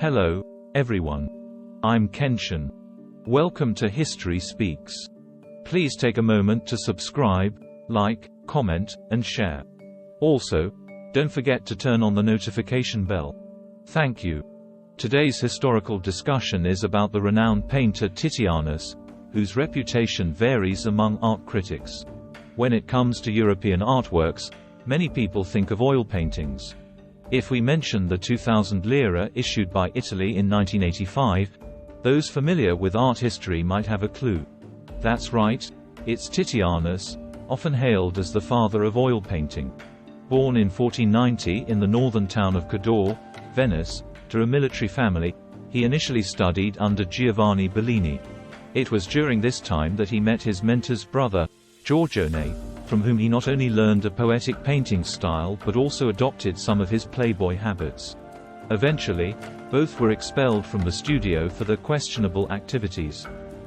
Hello, everyone. I'm Kenshin. Welcome to History Speaks. Please take a moment to subscribe, like, comment, and share. Also, don't forget to turn on the notification bell. Thank you. Today's historical discussion is about the renowned painter Titianus, whose reputation varies among art critics. When it comes to European artworks, many people think of oil paintings. If we mention the 2000 lire issued by Italy in 1985, those familiar with art history might have a clue. That's right, it's Titianus, often hailed as the father of oil painting. Born in 1490 in the northern town of Cadore, Venice, to a military family, he initially studied under Giovanni Bellini. It was during this time that he met his mentor's brother, Giorgione, from whom he not only learned a poetic painting style but also adopted some of his playboy habits. Eventually, both were expelled from the studio for their questionable activities.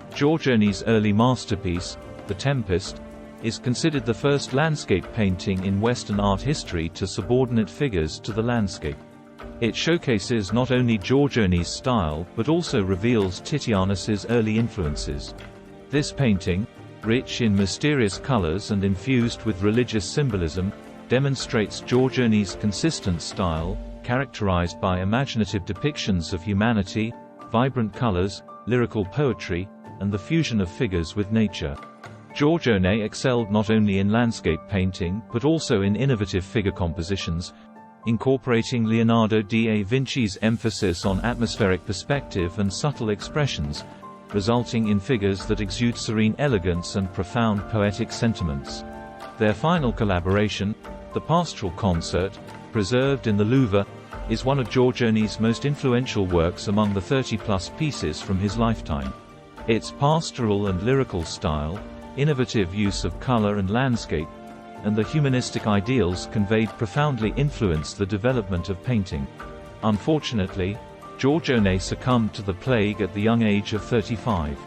Giorgione's early masterpiece, The Tempest, is considered the first landscape painting in Western art history to subordinate figures to the landscape. It showcases not only Giorgione's style but also reveals Titianus's early influences. This painting, rich in mysterious colors and infused with religious symbolism, demonstrates Giorgione's consistent style, characterized by imaginative depictions of humanity, vibrant colors, lyrical poetry, and the fusion of figures with nature. Giorgione excelled not only in landscape painting but also in innovative figure compositions, incorporating Leonardo da Vinci's emphasis on atmospheric perspective and subtle expressions, resulting in figures that exude serene elegance and profound poetic sentiments. Their final collaboration, the Pastoral Concert, preserved in the Louvre, is one of Giorgione's most influential works among the 30-plus pieces from his lifetime. Its pastoral and lyrical style, innovative use of color and landscape, and the humanistic ideals conveyed profoundly influenced the development of painting. Unfortunately, Giorgione succumbed to the plague at the young age of 35.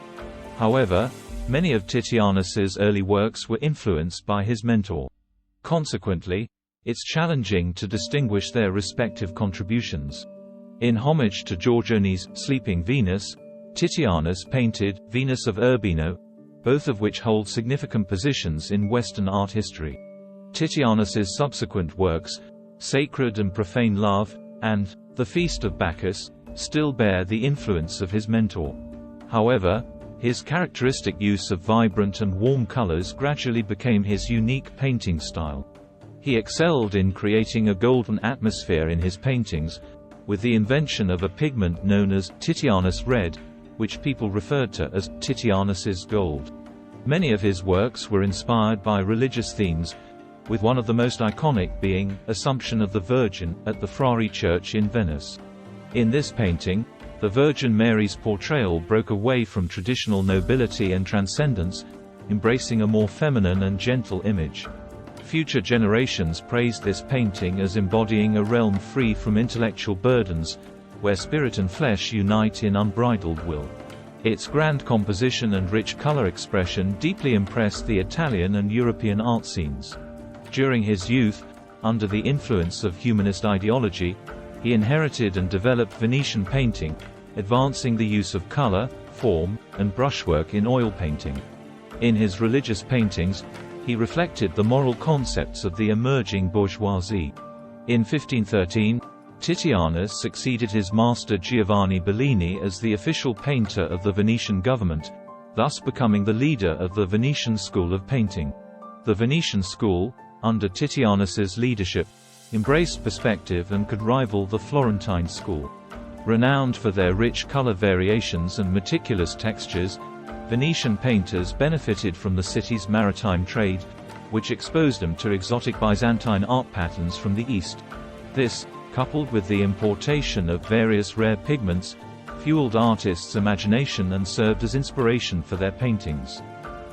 However, many of Titianus's early works were influenced by his mentor. Consequently, it's challenging to distinguish their respective contributions. In homage to Giorgione's Sleeping Venus, Titianus painted Venus of Urbino, both of which hold significant positions in Western art history. Titianus's subsequent works, Sacred and Profane Love, and The Feast of Bacchus, still bear the influence of his mentor. However, his characteristic use of vibrant and warm colors gradually became his unique painting style. He excelled in creating a golden atmosphere in his paintings, with the invention of a pigment known as Titianus red, which people referred to as Titianus's gold. Many of his works were inspired by religious themes, with one of the most iconic being Assumption of the Virgin at the Frari Church in Venice. In this painting, the Virgin Mary's portrayal broke away from traditional nobility and transcendence, embracing a more feminine and gentle image. Future generations praised this painting as embodying a realm free from intellectual burdens, where spirit and flesh unite in unbridled will. Its grand composition and rich color expression deeply impressed the Italian and European art scenes. During his youth, under the influence of humanist ideology, he inherited and developed Venetian painting, advancing the use of color, form, and brushwork in oil painting. In his religious paintings, he reflected the moral concepts of the emerging bourgeoisie. In 1513, Titianus succeeded his master Giovanni Bellini as the official painter of the Venetian government, thus becoming the leader of the Venetian school of painting. The Venetian school, under Titianus's leadership, embraced perspective and could rival the Florentine school. Renowned for their rich color variations and meticulous textures, Venetian painters benefited from the city's maritime trade, which exposed them to exotic Byzantine art patterns from the east. This, coupled with the importation of various rare pigments, fueled artists' imagination and served as inspiration for their paintings.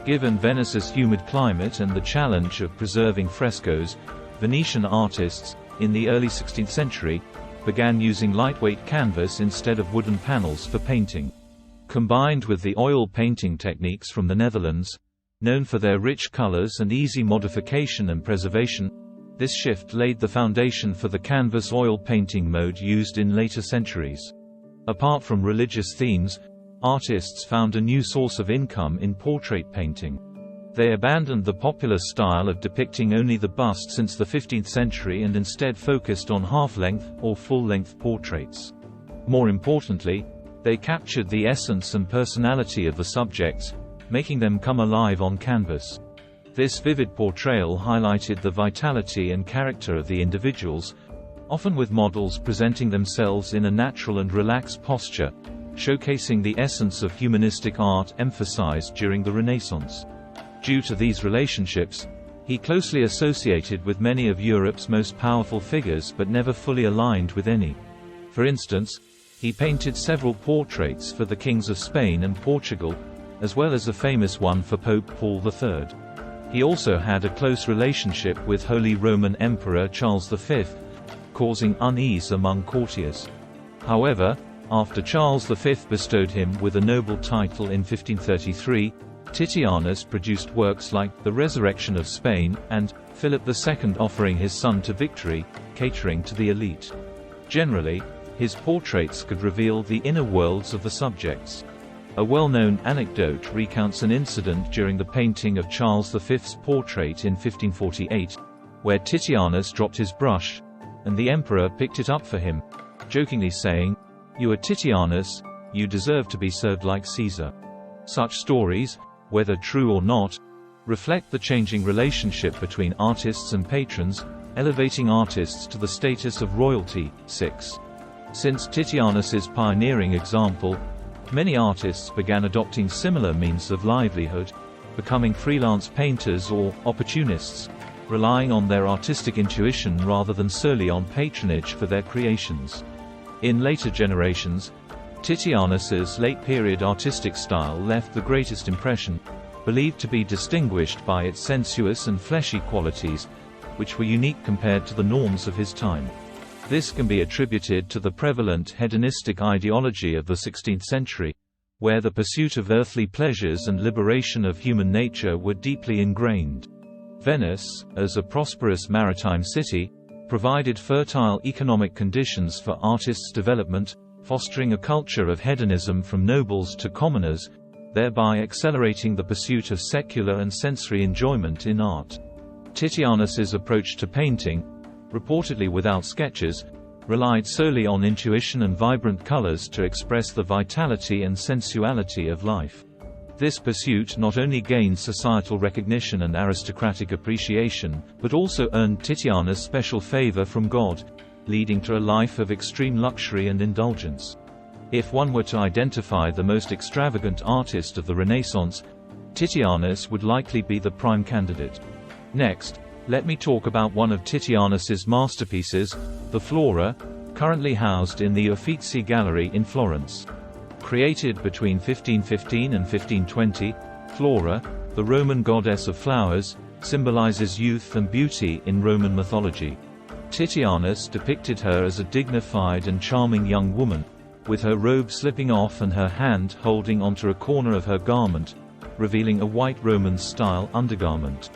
Given Venice's humid climate and the challenge of preserving frescoes, Venetian artists, in the early 16th century, began using lightweight canvas instead of wooden panels for painting. Combined with the oil painting techniques from the Netherlands, known for their rich colors and easy modification and preservation, this shift laid the foundation for the canvas oil painting mode used in later centuries. Apart from religious themes, artists found a new source of income in portrait painting. They abandoned the popular style of depicting only the bust since the 15th century and instead focused on half-length or full-length portraits. More importantly, they captured the essence and personality of the subjects, making them come alive on canvas. This vivid portrayal highlighted the vitality and character of the individuals, often with models presenting themselves in a natural and relaxed posture, showcasing the essence of humanistic art emphasized during the Renaissance. Due to these relationships, he closely associated with many of Europe's most powerful figures but never fully aligned with any. For instance, he painted several portraits for the kings of Spain and Portugal, as well as a famous one for Pope Paul III. He also had a close relationship with Holy Roman Emperor Charles V, causing unease among courtiers. However, after Charles V bestowed him with a noble title in 1533, Titianus produced works like The Resurrection of Spain, and Philip II offering his son to victory, catering to the elite. Generally, his portraits could reveal the inner worlds of the subjects. A well-known anecdote recounts an incident during the painting of Charles V's portrait in 1548, where Titianus dropped his brush, and the emperor picked it up for him, jokingly saying, "You are Titianus, you deserve to be served like Caesar." Such stories, whether true or not, reflect the changing relationship between artists and patrons, elevating artists to the status of royalty. 6. Since Titianus's pioneering example, many artists began adopting similar means of livelihood, becoming freelance painters or opportunists, relying on their artistic intuition rather than solely on patronage for their creations. In later generations, Titianus's late-period artistic style left the greatest impression, believed to be distinguished by its sensuous and fleshy qualities, which were unique compared to the norms of his time. This can be attributed to the prevalent hedonistic ideology of the 16th century, where the pursuit of earthly pleasures and liberation of human nature were deeply ingrained. Venice, as a prosperous maritime city, provided fertile economic conditions for artists' development, fostering a culture of hedonism from nobles to commoners, thereby accelerating the pursuit of secular and sensory enjoyment in art. Titianus's approach to painting, reportedly without sketches, relied solely on intuition and vibrant colors to express the vitality and sensuality of life. This pursuit not only gained societal recognition and aristocratic appreciation, but also earned Titianus special favor from God, leading to a life of extreme luxury and indulgence. If one were to identify the most extravagant artist of the Renaissance, Titianus would likely be the prime candidate. Next, let me talk about one of Titianus's masterpieces, the Flora, currently housed in the Uffizi Gallery in Florence. Created between 1515 and 1520, Flora, the Roman goddess of flowers, symbolizes youth and beauty in Roman mythology. Titianus depicted her as a dignified and charming young woman, with her robe slipping off and her hand holding onto a corner of her garment, revealing a white Roman-style undergarment.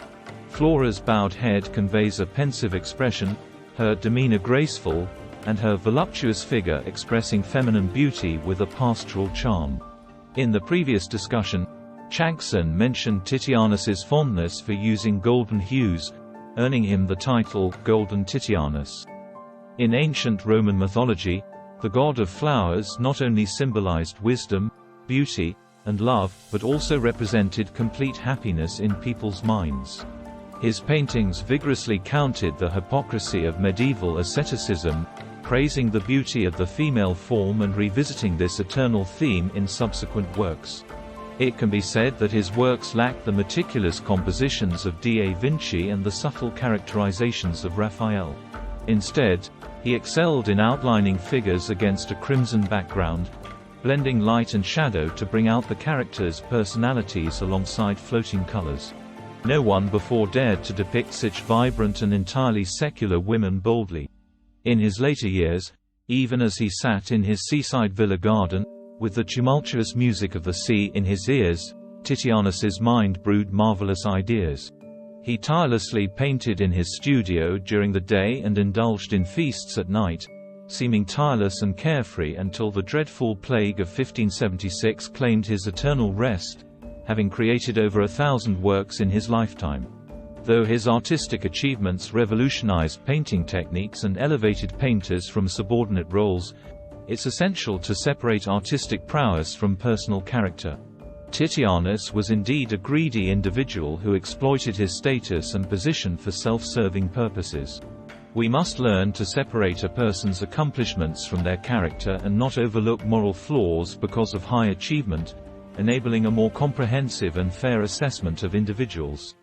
Flora's bowed head conveys a pensive expression, her demeanor graceful, and her voluptuous figure expressing feminine beauty with a pastoral charm. In the previous discussion, Changson mentioned Titianus's fondness for using golden hues, earning him the title Golden Titianus. In ancient Roman mythology, the god of flowers not only symbolized wisdom, beauty, and love, but also represented complete happiness in people's minds. His paintings vigorously countered the hypocrisy of medieval asceticism, praising the beauty of the female form and revisiting this eternal theme in subsequent works. It can be said that his works lacked the meticulous compositions of da Vinci and the subtle characterizations of Raphael. Instead, he excelled in outlining figures against a crimson background, blending light and shadow to bring out the characters' personalities alongside floating colors. No one before dared to depict such vibrant and entirely secular women boldly. In his later years, even as he sat in his seaside villa garden, with the tumultuous music of the sea in his ears, Titianus's mind brewed marvelous ideas. He tirelessly painted in his studio during the day and indulged in feasts at night, seeming tireless and carefree until the dreadful plague of 1576 claimed his eternal rest, having created over 1,000 works in his lifetime. Though his artistic achievements revolutionized painting techniques and elevated painters from subordinate roles, it's essential to separate artistic prowess from personal character. Titianus was indeed a greedy individual who exploited his status and position for self-serving purposes. We must learn to separate a person's accomplishments from their character and not overlook moral flaws because of high achievement, enabling a more comprehensive and fair assessment of individuals.